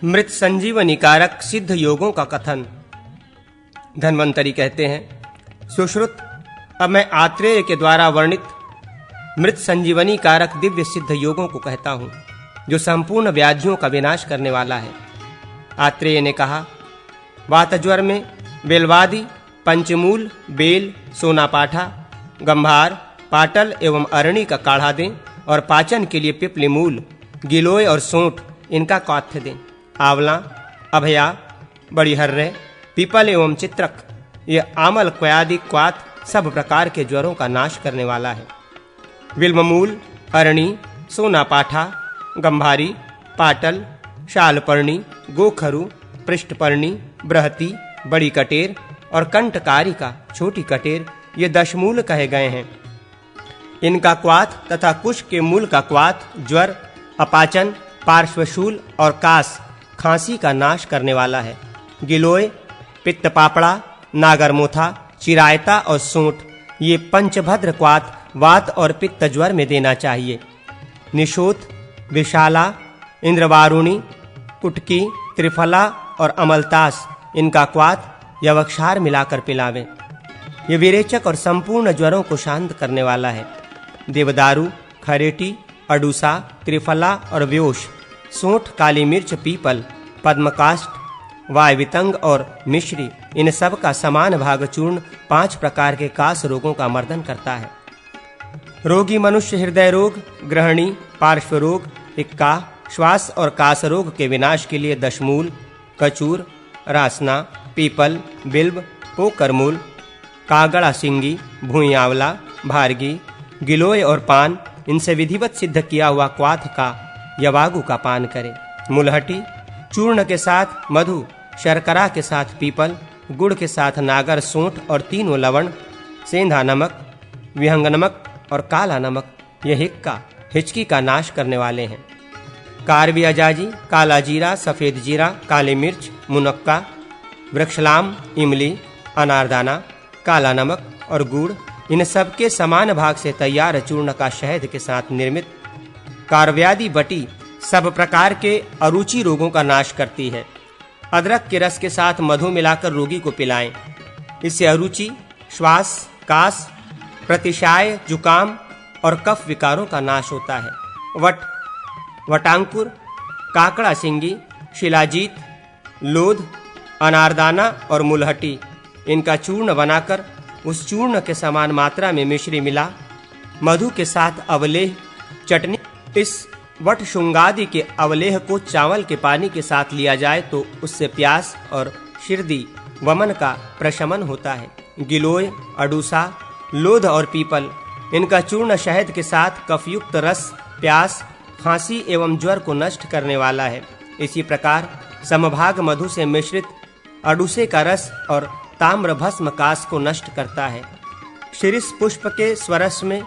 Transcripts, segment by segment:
मृत संजीवनी कारक सिद्ध योगों का कथन। धन्वंतरी कहते हैं, सुश्रुत, अब मैं आत्रेय के द्वारा वर्णित मृत संजीवनी कारक दिव्य सिद्ध योगों को कहता हूँ, जो संपूर्ण व्याधियों का विनाश करने वाला है। आत्रेय ने कहा, वातज्वर में बेलवादी, पंचमूल, बेल, सोनापाठा, गंभार, पाटल एवं अरणी का काढ़ा दें और पाचन के लिए पिपली मूल, गिलोय और सोंठ इनका क्वाथ्य दें। आंवला, अभया, बड़ी हर्रे, पीपल एवं चित्रक, ये आमल क्वयादि क्वाथ सब प्रकार के ज्वरों का नाश करने वाला है। विल्वमूल, अरणी, सोनापाठा, गंभारी, पाटल, शालपर्णी, गोखरु, पृष्ठपर्णी, बृहति, बड़ी कटेर और कंटकारिका, छोटी कटेर, ये 10 मूल कहे गए हैं। इनका क्वाथ तथा कुश के मूल का क्वाथ ज्वर, अपाचन, पार्श्वशूल और कास, खांसी का नाश करने वाला है। गिलोय, पित्त पापड़ा, नागरमोथा, चिरायता और सोंठ, ये पंचभद्र क्वाथ वात और पित्त ज्वर में देना चाहिए। निशोथ, विशाला, इंद्रवारुणी, कुटकी, त्रिफला और अमलतास, इनका क्वाथ यवक्षार मिलाकर पिलावें। ये विरेचक और संपूर्ण ज्वरों को शांत करने वाला है। देवदारू, खरेटी, अडूसा, त्रिफला और व्योश, सोंठ, काली मिर्च, पीपल, पद्मकाष्ठ, वायवितंग और मिश्री, इन सब का समान भाग चूर्ण 5 प्रकार के कास रोगों का मर्दन करता है। रोगी मनुष्य हृदय रोग, ग्रहणी, पार्श्व रोग, इक्का, श्वास और कास रोग के विनाश के लिए दशमूल, कचूर, रासना, पीपल, बिल्व, पोकरमूल, कागड़ा सिंगी, भूई आंवला, भारगी, गिलोय और पान, इनसे विधिवत सिद्ध किया हुआ क्वाथ का यवागु का पान करें। मुलहटी, चूर्ण के साथ मधु, शर्करा के साथ पीपल, गुड़ के साथ नागर, सोंठ और 3 लवण, सेंधा नमक, विहंग नमक और काला नमक, ये हिक्का, हिचकी का नाश करने वाले हैं। कारवी अजाजी, काला जीरा, सफेद जीरा, काली मिर्च, मुनक्का, वृक्षलाम, इमली, अनारदाना, काला नमक और गुड़, इन सब के समान भाग से तैयार चूर्ण का शहद के साथ निर्मित कारव्यादि बटी सब प्रकार के अरुचि रोगों का नाश करती है। अदरक के रस के साथ मधु मिलाकर रोगी को पिलाएं। इससे अरुचि, श्वास, कास, प्रतिशाय, जुकाम और कफ विकारों का नाश होता है। वटांकुर, काकड़ा सिंगी, शिलाजीत, लोध, अनारदाना और मुलहटी, इनका चूर्ण बनाकर उस चूर्ण के समान मात्रा में मिश्री मिला मधु के साथ अवलेह चटनी। इस वट शुंगादि के अवलेह को चावल के पानी के साथ लिया जाए तो उससे प्यास और शिरदी वमन का प्रशमन होता है। गिलोय, अडूसा, लोध और पीपल, इनका चूर्ण शहद के साथ कफयुक्त रस प्यास, खांसी एवं ज्वर को नष्ट करने वाला है। इसी प्रकार समभाग मधु से मिश्रित अडूसे का रस और ताम्र भस्म कास को नष्ट करता है। शिरीष पुष्प के स्वरस में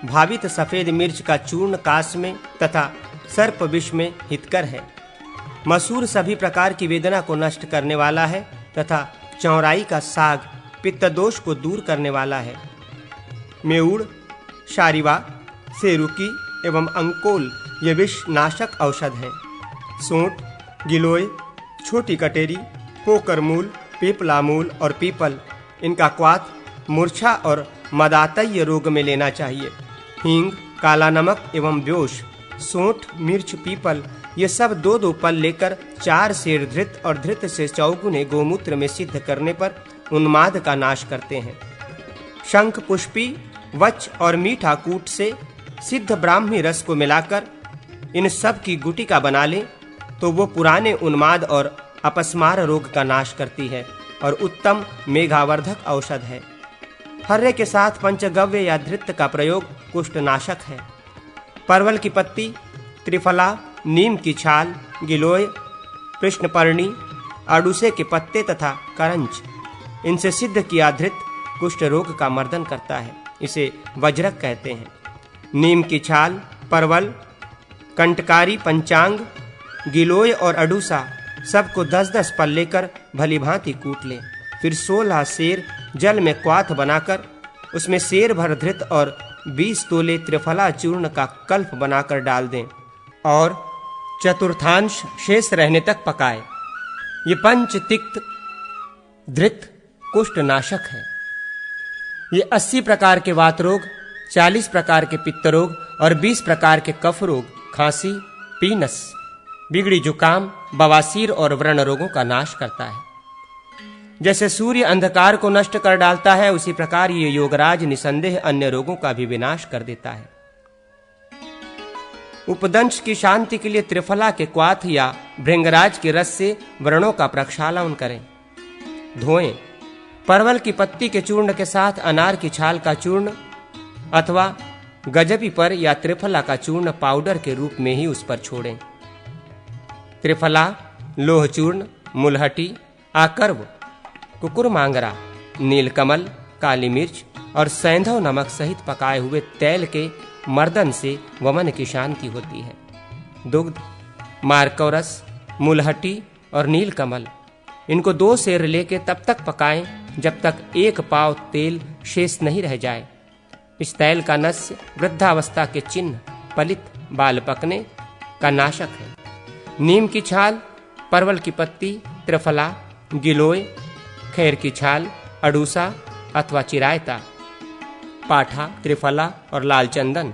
भावित सफेद मिर्च का चूर्ण कास में तथा सर्प विष में हितकर है। मसूर सभी प्रकार की वेदना को नष्ट करने वाला है तथा चौराई का साग पित्त दोष को दूर करने वाला है। मेउड़, शारिवा, सेरुकी एवं अंकोल ये विष नाशक औषध हैं। सोंठ, गिलोय, छोटी कटेरी, पोकरमूल, पीपलामूल और पीपल, इनका क्वाथ मूर्छा और मदातय रोग में लेना चाहिए। हींग, काला नमक एवं व्योश, सोंठ, मिर्च, पीपल, ये सब 2-2 पल लेकर 4 सेर धृत और धृत से चौगुने गोमूत्र में सिद्ध करने पर उन्माद का नाश करते हैं। शंख पुष्पी, वच और मीठा कूट से सिद्ध ब्राह्मी रस को मिलाकर इन सब की गुटिका बना लें तो वो पुराने उन्माद और अपस्मार रोग का नाश करती है और उत्तम मेघावर्धक औषध है। हर्रे के साथ पंचगव्य या धृत का प्रयोग कुष्ठनाशक है। परवल की पत्ती, त्रिफला, नीम की छाल, गिलोय, कृष्णपर्णी, अडूसे के पत्ते तथा करंच, इनसे सिद्ध किया धृत कुष्ठ रोग का मर्दन करता है। इसे वज्रक कहते हैं। नीम की छाल, परवल, कंटकारी, पंचांग, गिलोय और अडूसा सबको 10-10 पल लेकर भली भांति कूट लें। फिर 16 सेर जल में क्वाथ बनाकर उसमें सेर भर धृत और 20 तोले त्रिफला चूर्ण का कल्प बनाकर डाल दें और चतुर्थांश शेष रहने तक पकाए। ये पंच तिक्त धृत कुष्ठ नाशक है। ये 80 प्रकार के वात रोग, 40 प्रकार के पित्त रोग और 20 प्रकार के कफ रोग, खांसी, पीनस, बिगड़ी जुकाम, बवासीर और व्रण रोगों का नाश करता है। जैसे सूर्य अंधकार को नष्ट कर डालता है, उसी प्रकार ये योगराज निसंदेह अन्य रोगों का भी विनाश कर देता है। उपदंश की शांति के लिए त्रिफला के क्वाथ या भृंगराज के रस से व्रणों का प्रक्षालन करें। धोएं। परवल की पत्ती के चूर्ण के साथ अनार की छाल का चूर्ण अथवा गजबी पर या त्रिफला का चूर्ण पाउडर के रूप में ही उस पर छोड़ें। त्रिफला, लोह चूर्ण, मुलहटी, आकर्व, कुकुरमांगरा, नीलकमल, काली मिर्च और सैंधव नमक सहित पकाए हुए तेल के मर्दन से वमन की शांति होती है। दुग्ध, मार्कौरस, मुलहटी और नीलकमल, इनको 2 सेर लेके तब तक पकाएं जब तक 1 पाव तेल शेष नहीं रह जाए। इस तेल का नस्य वृद्धावस्था के चिन्ह, पलित, बाल पकने का नाशक है। नीम की छाल, परवल की पत्ती, त्रिफला, गिलोय, खैर की छाल, अडूसा अथवा चिरायता, पाठा, त्रिफला और लाल चंदन,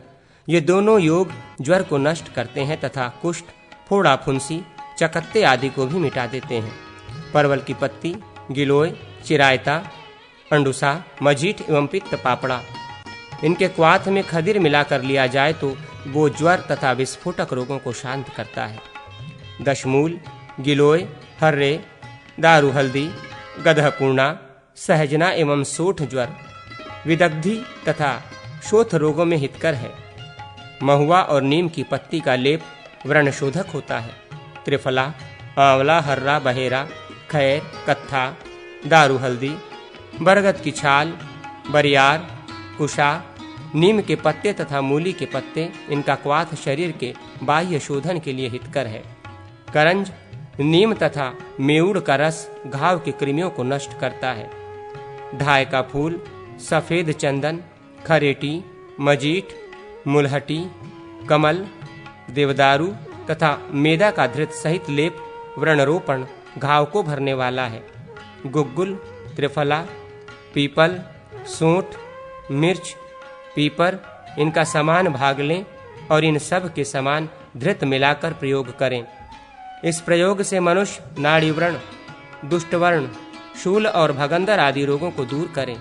ये दोनों योग ज्वर को नष्ट करते हैं तथा कुष्ठ, फोड़ा, फुंसी, चकत्ते आदि को भी मिटा देते हैं। परवल की पत्ती, गिलोय, चिरायता, अंडुसा, मजीठ एवं पित्त पापड़ा, इनके क्वाथ में खदिर मिलाकर लिया जाए तो वो ज्वर तथा विस्फोटक रोगों को शांत करता है। दशमूल, गिलोय, हर्रे, दारू हल्दी, गदहपूर्णा, सहजना एवं सोठ ज्वर, विदग्धि तथा शोथ रोगों में हितकर है। महुआ और नीम की पत्ती का लेप व्रणशोधक होता है। त्रिफला, आंवला, हर्रा, बहेरा, खैर, कत्था, दारू हल्दी, बरगद की छाल, बरियार, कुशा, नीम के पत्ते तथा मूली के पत्ते, इनका क्वाथ शरीर के बाह्य शोधन के लिए हितकर है। करंज, नीम तथा मेउड़ का रस घाव की कृमियों को नष्ट करता है। ढाई का फूल, सफेद चंदन, खरेटी, मजीठ, मुलहटी, कमल, देवदारू तथा मेदा का धृत सहित लेप व्रणरोपण घाव को भरने वाला है। गुग्गुल, त्रिफला, पीपल, सोंठ, मिर्च, पीपर, इनका समान भाग लें और इन सब के समान धृत मिलाकर प्रयोग करें। इस प्रयोग से मनुष्य नाड़ी व्रण, दुष्टवर्ण, शूल और भगंदर आदि रोगों को दूर करें।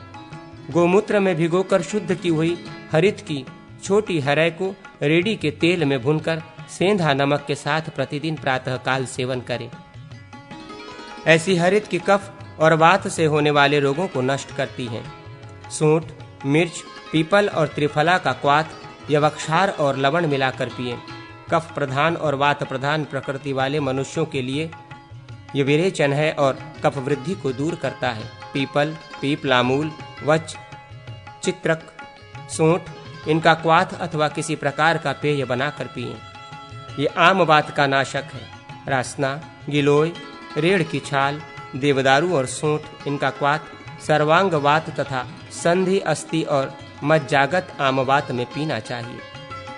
गोमूत्र में भिगोकर शुद्ध की हुई हरित की छोटी हरै को रेड़ी के तेल में भूनकर सेंधा नमक के साथ प्रतिदिन प्रातःकाल सेवन करें। ऐसी हरित की कफ और वात से होने वाले रोगों को नष्ट करती है। सूंठ, मिर्च, पीपल और त्रिफला का क्वाथ यवक्षार और लवण मिलाकर पिएं। कफ प्रधान और वात प्रधान प्रकृति वाले मनुष्यों के लिए ये विरेचन है और कफ वृद्धि को दूर करता है। पीपल, पीपलामूल, वच, चित्रक, सोंठ, इनका क्वाथ अथवा किसी प्रकार का पेय बनाकर पिएं। ये आम वात का नाशक है। रासना, गिलोय, रेड़ की छाल, देवदारू और सोंठ, इनका क्वाथ सर्वांग वात तथा संधि, अस्थि और मज्जागत आमवात में पीना चाहिए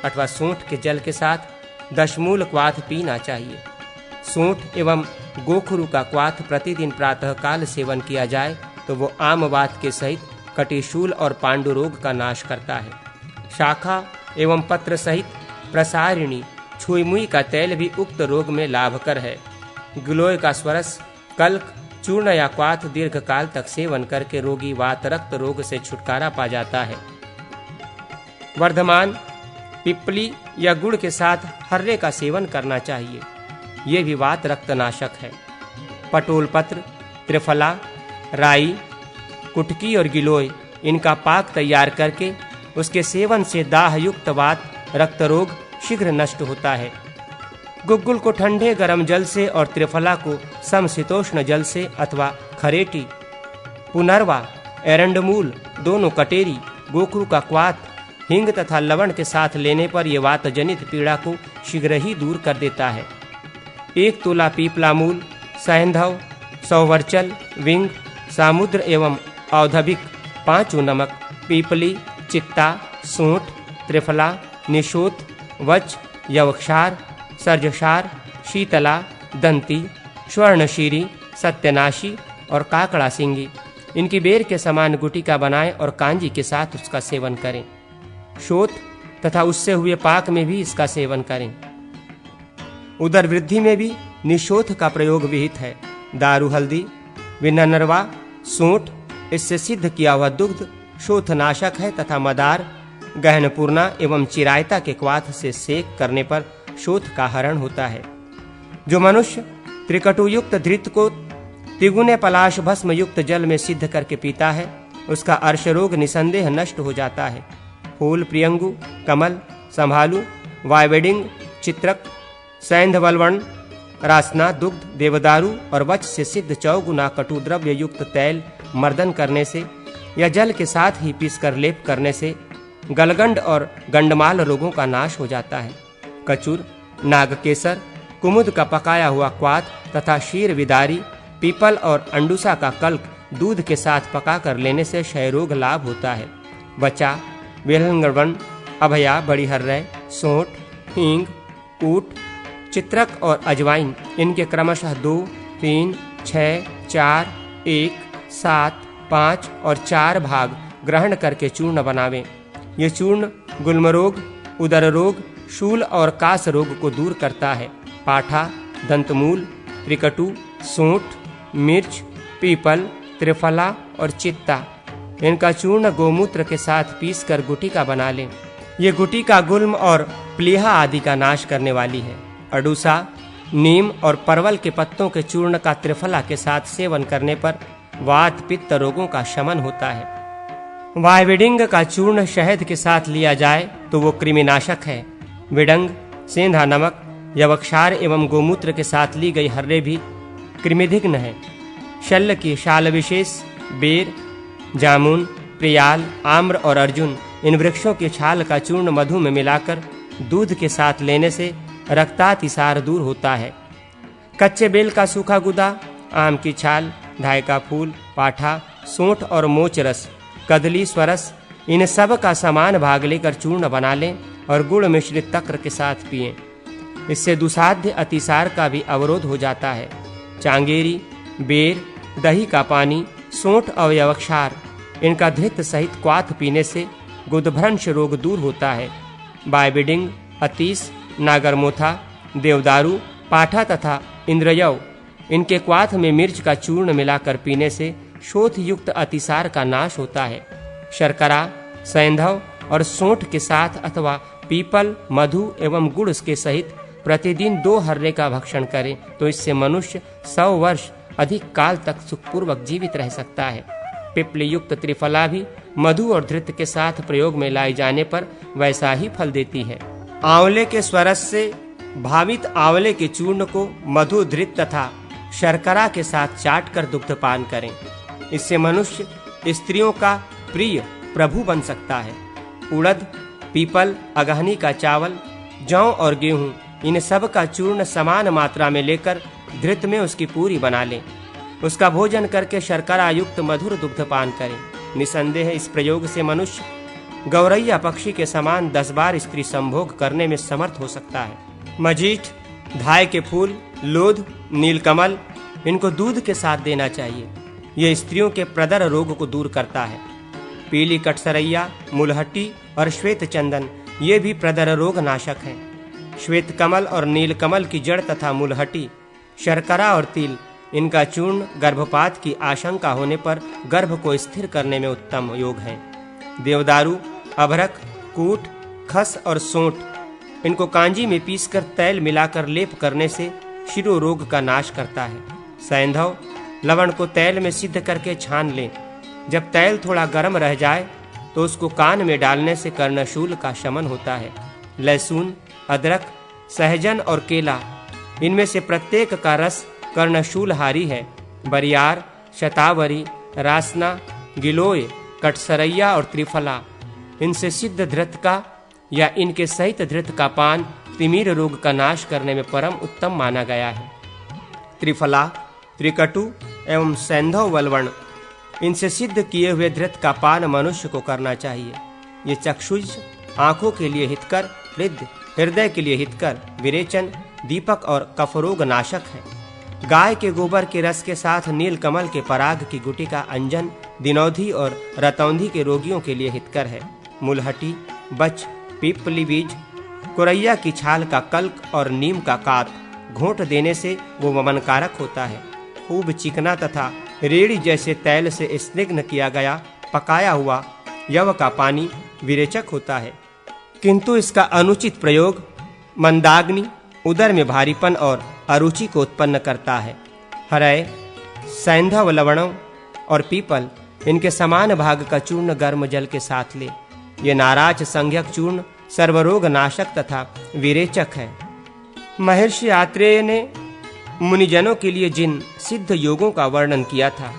अथवा सोंठ के जल के साथ दशमूल क्वाथ पीना चाहिए। सोंठ एवं गोखरू का क्वाथ प्रतिदिन प्रातःकाल सेवन किया जाए तो वो आमवात के सहित कटिशूल और पांडु रोग का नाश करता है। शाखा एवं पत्र सहित प्रसारिणी, छुईमुई का तेल भी उक्त रोग में लाभकर है। गिलोय का स्वरस, कल्क, चूर्ण या क्वाथ दीर्घ काल तक सेवन करके रोगी वात रक्त रोग से छुटकारा पा जाता है। वर्धमान, पिपली या गुड़ के साथ हर्रे का सेवन करना चाहिए। ये भी वात रक्तनाशक है। पटोल पत्र, त्रिफला, राई, कुटकी और गिलोय, इनका पाक तैयार करके उसके सेवन से दाह युक्त वात रक्त रोग शीघ्र नष्ट होता है। गुग्गुल को ठंडे गर्म जल से और त्रिफला को समशीतोष्ण जल से अथवा खरेटी, पुनर्वा, एरंडमूल, दोनों कटेरी, गोखरू का क्वाथ, हिंग तथा लवण के साथ लेने पर यह वात जनित पीड़ा को शीघ्र ही दूर कर देता है। 1 तोला पीपलामूल, सैंधव, सौवर्चल, विंग, सामुद्र एवं औधविक, 5 नमक, पीपली, चित्ता, सोंठ, त्रिफला, निशोत, वच, यवक्षार, सर्जसार, शीतला, दंती, स्वर्णशीरी, सत्यनाशी और काकड़ा सिंगी इनकी बेर के समान गुटिका बनाएं और कांजी के साथ उसका सेवन करें। शोथ तथा उससे हुए पाक में भी इसका सेवन करें। उदर वृद्धि में भी निशोथ का प्रयोग विहित है। दारू हल्दी, विननरवा, सूंठ इससे सिद्ध किया हुआ दुग्ध शोथनाशक है तथा मदार, गहनपूर्णा एवं चिरायता के क्वाथ से सेक करने पर शोथ का हरण होता है। जो मनुष्य त्रिकटुयुक्त धृत को तिगुने पलाश भस्म युक्त जल में सिद्ध करके पीता है उसका अर्श रोग निसंदेह नष्ट हो जाता है। फूल, प्रियंगु, कमल, संभालु, वायवेडिंग, चित्रक, सैंधवलवण, रासना, दुग्ध, देवदारू और वच से सिद्ध चौगुना कटु द्रव्य युक्त तैल मर्दन करने से या जल के साथ ही पीसकर लेप करने से गलगंड और गंडमाल रोगों का नाश हो जाता है। कचूर, नागकेसर, कुमुद का पकाया हुआ क्वाथ तथा शीर विदारी, पीपल और अंडुसा का कल्क दूध के साथ पकाकर लेने से क्षय रोग लाभ होता है। बचा, वेलंगवन, अभया, बड़ी हर्रय, सोंठ, हींग, ऊट, चित्रक और अजवाइन इनके क्रमशः 2, 3, 6, 4, 1, 7, 5 और 4 भाग ग्रहण करके चूर्ण बनावें। ये चूर्ण गुल्म रोग, उदर रोग, शूल और कास रोग को दूर करता है। पाठा, दंतमूल, त्रिकटु, सोंठ, मिर्च, पीपल, त्रिफला और चित्ता इनका चूर्ण गोमूत्र के साथ पीसकर गुटिका बना लें। ये गुटिका गुल्म और प्लीहा आदि का नाश करने वाली है। अडूसा, नीम और परवल के पत्तों के चूर्ण का त्रिफला के साथ सेवन करने पर वात पित्त रोगों का शमन होता है। वायविडिंग का चूर्ण शहद के साथ लिया जाए तो वो कृमिनाशक है। विडंग, सेंधा नमक, यवक्षार एवं गोमूत्र के साथ ली गई हर्रे भी कृमिधिग्न है। शल्य की शाल विशेष, बेर, जामुन, प्रियाल, आम्र और अर्जुन इन वृक्षों की छाल का चूर्ण मधु में मिलाकर दूध के साथ लेने से रक्तातिसार दूर होता है। कच्चे बेल का सूखा गुदा, आम की छाल, ढाई का फूल, पाठा, सोंठ और मोच रस, कदली, स्वरस इन सब का समान भाग लेकर चूर्ण बना लें और गुड़ मिश्रित तक्र के साथ पिएं। इससे दुसाध्य अतिसार का भी अवरोध हो जाता है। चांगेरी, बेर, दही का पानी, सोंठ और यवक्षार इनका धृत सहित क्वाथ पीने से गुदभ्रंश रोग दूर होता है। बायबिडिंग, अतीस, नागरमोथा, देवदारू, पाठा तथा इंद्रयव इनके क्वाथ में मिर्च का चूर्ण मिलाकर पीने से शोथ युक्त अतिसार का नाश होता है। शर्करा, सैंधव और सोंठ के साथ अथवा पीपल, मधु एवं गुड़ के सहित प्रतिदिन 2 हर्रे का भक्षण करें तो इससे मनुष्य 100 वर्ष अधिक काल तक सुखपूर्वक जीवित रह सकता है। पिप्पल युक्त त्रिफला भी मधु और धृत के साथ प्रयोग में लाए जाने पर वैसा ही फल देती है। आंवले के स्वरस से भावित आंवले के चूर्ण को मधु, धृत तथा शर्करा के साथ चाटकर दुग्धपान करें। इससे मनुष्य स्त्रियों का प्रिय प्रभु बन सकता है। उड़द, पीपल, अगहनी का चावल, जौ और गेहूं इन सब का चूर्ण समान मात्रा में लेकर धृत में उसकी पूरी बना लें। उसका भोजन करके शर्करा युक्त मधुर दुग्धपान करें। निसंदेह इस प्रयोग से मनुष्य गौरैया पक्षी के समान 10 बार स्त्री संभोग करने में समर्थ हो सकता है। मजीठ, धाय के फूल, लोध, नीलकमल इनको दूध के साथ देना चाहिए। यह स्त्रियों के प्रदर रोग को दूर करता है। पीली कटसरैया, मुलहट्टी और श्वेत चंदन ये भी प्रदर रोग नाशक है। श्वेत कमल और नीलकमल की जड़ तथा मुलहट्टी, शर्करा और तिल इनका चूर्ण गर्भपात की आशंका होने पर गर्भ को स्थिर करने में उत्तम योग है। देवदारू, अभरक, कूट, खस और सोंठ इनको कांजी में पीसकर तैल मिलाकर लेप करने से शिरो रोग का नाश करता है। सैंधव, लवण को तैल में सिद्ध करके छान लें। जब तैल थोड़ा गर्म रह जाए तो उसको कान में डालने से कर्णशूल का शमन होता है। लहसुन, अदरक, सहजन और केला इनमें से प्रत्येक का रस कर्णशूलहारी है। बरियार, शतावरी, रासना, गिलोय, कटसरैया और त्रिफला इनसे सिद्ध धृत का या इनके सहित धृत का पान तिमिर रोग का नाश करने में परम उत्तम माना गया है। त्रिफला, त्रिकटु एवं सैंधव वलवण इनसे सिद्ध किए हुए धृत का पान मनुष्य को करना चाहिए। ये चक्षुष, आंखों के लिए हितकर, हृदय के लिए हितकर, विरेचन, दीपक और कफरोग नाशक है। गाय के गोबर के रस के साथ नीलकमल के पराग की गुटिका अंजन, दिनौधी और रतौंधी के रोगियों के लिए हितकर है। मुलहटी, बच, पीपली बीज, कुरैया की छाल का कल्क और नीम का कात घोंट देने से वो वमनकारक होता है। खूब चिकना तथा रेड़ी जैसे तैल से स्निग्ध किया गया पकाया हुआ यव का पानी विरेचक होता है, किंतु इसका अनुचित प्रयोग मंदाग्नि, उदर में भारीपन और अरुचि को उत्पन्न करता है। हरय, सैंधव, लवणों और पीपल इनके समान भाग का चूर्ण गर्म जल के साथ ले। ये नाराज संज्ञक चूर्ण सर्वरोग नाशक तथा विरेचक है। महर्षि आत्रेय ने मुनिजनों के लिए जिन सिद्ध योगों का वर्णन किया था,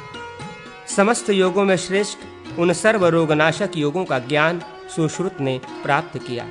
समस्त योगों में श्रेष्ठ उन सर्वरोगनाशक योगों का ज्ञान सुश्रुत ने प्राप्त किया।